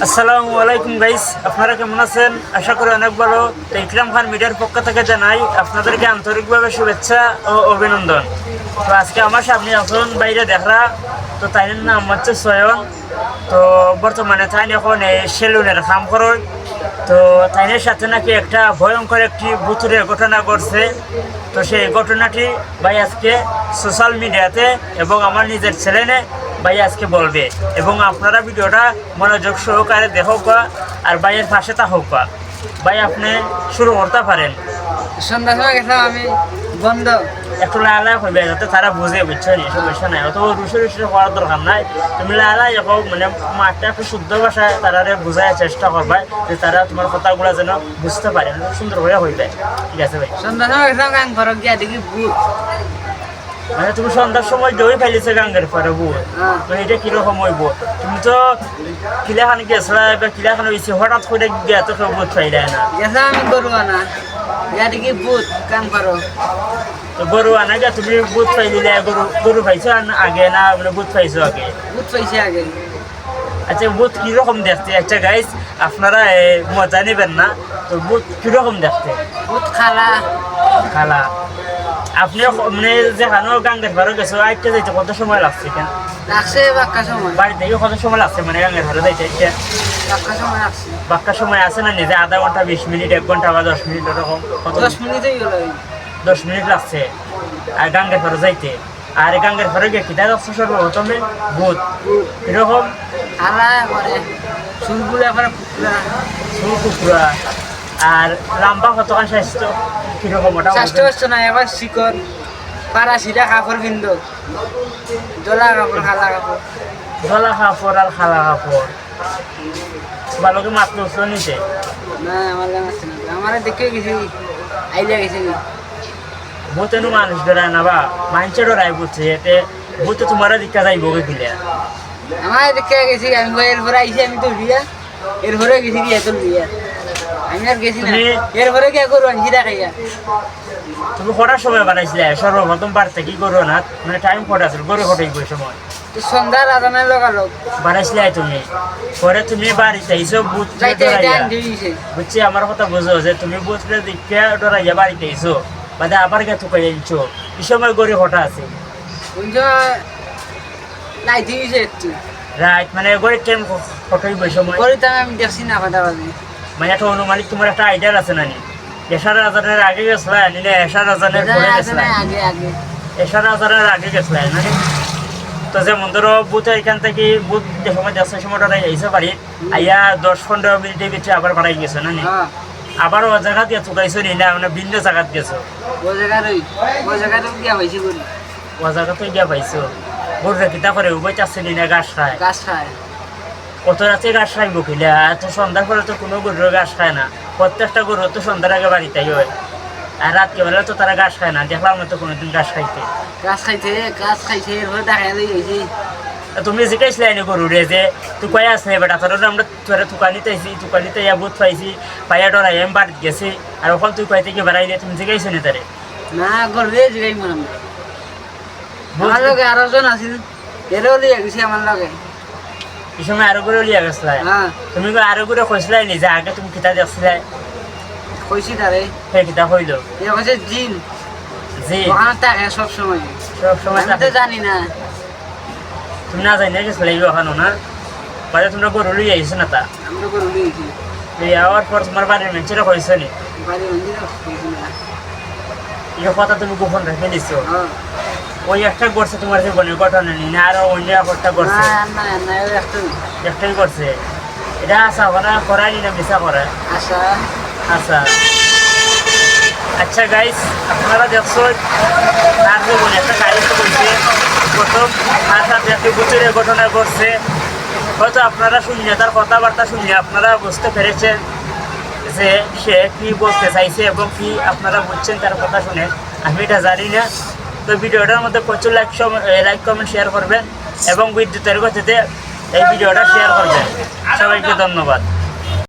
আসসালামু আলাইকুম গাইস, আপনারা কেমন আছেন? আশা করি অনেক ভালো। তো ইকরাম খান মিডিয়ার পক্ষ থেকে জানাই আপনাদেরকে আন্তরিকভাবে শুভেচ্ছা ও অভিনন্দন। তো আজকে আমার সামনে এখন বাইরে দেখা, তো তাই নাম হচ্ছে সয়ন। তো বর্তমানে তাই এখন এই সেলুনের কাম করেন। তো তাইনের সাথে নাকি একটা ভয়ঙ্কর একটি ভুতুড়ের ঘটনা ঘটছে। তো সেই ঘটনাটি ভাই আজকে সোশ্যাল মিডিয়াতে এবং আমার নিজের চ্যানেলে ভাই আজকে বলবে, এবং আপনারা ভিডিওটা মনোযোগ সহকারে দেখোক আর ভাইয়ের পাশে থাকুক। ভাই আপনি শুরু করতে পারেন। সন্ধ্যার সময় গেছিলাম আমি বন্ধ একটু লালা হইবে যাতে তারা বুঝে, বুঝছো নি? সমস্যা নাই, অত রুশে রুশে করার দরকার নাই। তুমি লালা এখন মানে মাঠটা একটু শুদ্ধ ভাষায় তারা বোঝার চেষ্টা করবে, যে তারা তোমার কথাগুলো যেন বুঝতে পারে, সুন্দর করে হইবে। ঠিক আছে ভাই? সন্ধ্যার সময় গেছিলাম গান ঘরক গিয়া দেখি ভূত। মানে তুমি সন্ধ্যার সময় দই ফেলেছে গাঙ্গের পরে বুট, তো এটা কিরকম হইব? তুমি তো কিলাখানে গেছলা বা কিলাখানে হয়েছে, হঠাৎ করে গিয়া তো কেউ বুট ফাইলে না। গেছিলাম আমি গরু আনা গিয়া দেখি ভূত কাম করো। তো গরু আনা গিয়া তুমি বুট ফাই দিলে, গরু পাইছো আগে না মানে বুট পাইছো আগে? ভূত পাইছে আগে। আচ্ছা, বুট কিরকম দেখতে? আচ্ছা গাইস, আপনারা মজা নেবেন না। তো বুট কিরকম দেখতে? ভূত খালা খালা। আপনি মানে যেখানে গাঙ্গের ভাড়া গেছো আইতে যাইতে কত সময় লাগছে? কেন লাগছে বাক্কা সময়, বাড়ি থেকে কত সময় লাগছে মানে গাঙ্গের ভাড়া যাইতে? বাক্কা সময় লাগছে। বাক্কা সময় আছে না নিজে? আধা ঘন্টা, 20 মিনিট, 1 ঘন্টা বা 10 মিনিট এরকম? কত? 10 মিনিটই গেল। 10 মিনিট লাগছে আর গাঙ্গের ভাড়া যাইতে। আর গাঙ্গের ভাড়া গিয়ে কিনা যাচ্ছে সর্বপ্রথমে ভূত এরকম খালা করে চুলগুলো এবার পুকুরা চুল কুকুরা। আর লম্বা কতক্ষণ স্বাস্থ্য কিরকম? ওটা স্বাস্থ্য হচ্ছে না, এবার শিকড় পাড়া সিধা কাপড় কিনল, জলা কাপড় খালা কাপড়। জলা কাপড় আর খালা কাপড় ভালোকে মাত্র উঠলো নিচে। না আমার গান আসছে না, আমার দেখে গেছি আইলিয়া গেছে কি ভূতেনু মানুষ ডরায় না বা মানুষের ডরাই বুঝছে, এতে ভূতে তোমার দিকটা যাইব কিলে। আমার দেখে গেছি আমি, এরপরে আইসি আমি তো বিয়া, এরপরে গেছি কি এত বিয়া আমি আর গেছি না। এরপরে কি করবো আমি সিধা খাইয়া। তুমি কটার সময় বানাইছিলে সর্বপ্রথম বাড়তে? কি করবো না মানে টাইম কটা ছিল? গরু কটাই সময় তো সন্ধ্যা রাজানের লোকালোক বানাইছিলে তুমি? পরে তুমি বাড়িতে আইসো বুথ বুঝছি, আমার কথা বুঝো যে তুমি বুথরে দিকে ডরাইয়া বাড়িতে আইসো বাদে আবার গে থুকাই আনছো। এই সময় গরু কটা আছে? একটু রাইট, মানে গরিব টাইম কটাই সময়? আমি দেখছি না কথা বাজে, মানে একটা অনুমানিক তোমার একটা আইডিয়া আছে না? এশার রাজানের আগে গেছলা নিলে এশার রাজানের পরে গেছলা? আগে আগে এশার রাজানের আগে গেছলা মানে। তো যেমন ধরো বুথ এখান থেকে বুথ যে সময় 10 সময়টা আইসে বাড়ি আইয়া 10-15 মিনিটের ভিতরে আবার বাড়াই গেছো না? আবার ও জায়গা দিয়ে চুকাইছো নি না মানে ভিন্ন জায়গাত গেছো? ও জায়গায় গিয়া পাইছি গরু, ও জায়গা তো গিয়া পাইছো। গরুটা কিতা করে উভয় চাচ্ছে নি না ঘাস খায়? গাছ খায়। কত রাতে ঘাস খাইব কিলা? এত সন্ধ্যার পরে তো কোনো গরুর ঘাস খায় না। প্রত্যেকটা গরু তো সন্ধ্যার আগে বাড়িতেই হয়, আর রাতকে বেলা তো তারা ঘাস খায় না। দেখলাম না তো কোনোদিন ঘাস খাইতে। গাছ খাইছে এরপরে দেখাই লই গেছি। তুমি জিজ্ঞাসলে এনে গরু রে যে তুই কয়ে আসলে বেটা, তোর আমরা তোরা তুকানিতে আইসি, তুকানিতে ইয়া বুথ পাইছি, পাইয়া ডরাই আমি বাড়িতে গেছি, আর ওখান তুই কয় থেকে বেড়াইলে তুমি জিজ্ঞাসো নি তারে? না করবে জিগাই মনে আমার লগে আরো জন আছিল, এরও লিয়ে গেছি আমার লগে। এই সময় আরো করে লিয়া গেছিলাই? তুমি আরো করে কইসলাই নি যে আগে তুমি কিতা দেখছিলাই? কইছি তারে। সেই কিতা কইলো? এ কইছে জিন। জিন ওখানে থাকে সব সময়। সব সময় আমি তো জানি না। তুমি না জানি গেছিলাই ওখানো না? বাজে তোমরা গরু লিয়ে আইসো না? তা আমরা গরু লিয়েছি। এই আওয়ার পর তোমার বাড়ির মেঞ্চেরা কইছো নি? বাড়ি মন্দির কইছি না। এই কথা তুমি গোপন রেখে দিছো? ওই একটা করছে তোমার জীবনে ঘটনা নি না আরো অন্য একটা করছে? না একটাই করছে। এটা আশা করা করাই না মিশা করে? আচ্ছা আচ্ছা গাইস, আপনারা দেখছো তার জীবনে একটা কাহিনী করছে। প্রথম তার সাথে একটি বুচুরের ঘটনা ঘটছে। হয়তো আপনারা শুনিয়ে তার কথাবার্তা শুনিয়ে আপনারা বুঝতে পেরেছেন যে সে কি বলতে চাইছে এবং কি আপনারা বুঝছেন তার কথা শুনে। আমি এটা জানি না। তো ভিডিওটার মধ্যে প্রচুর লাইক কমেন্ট শেয়ার করবেন এবং বিদ্যুতের গতিতে এই ভিডিওটা শেয়ার করবেন। সবাইকে ধন্যবাদ।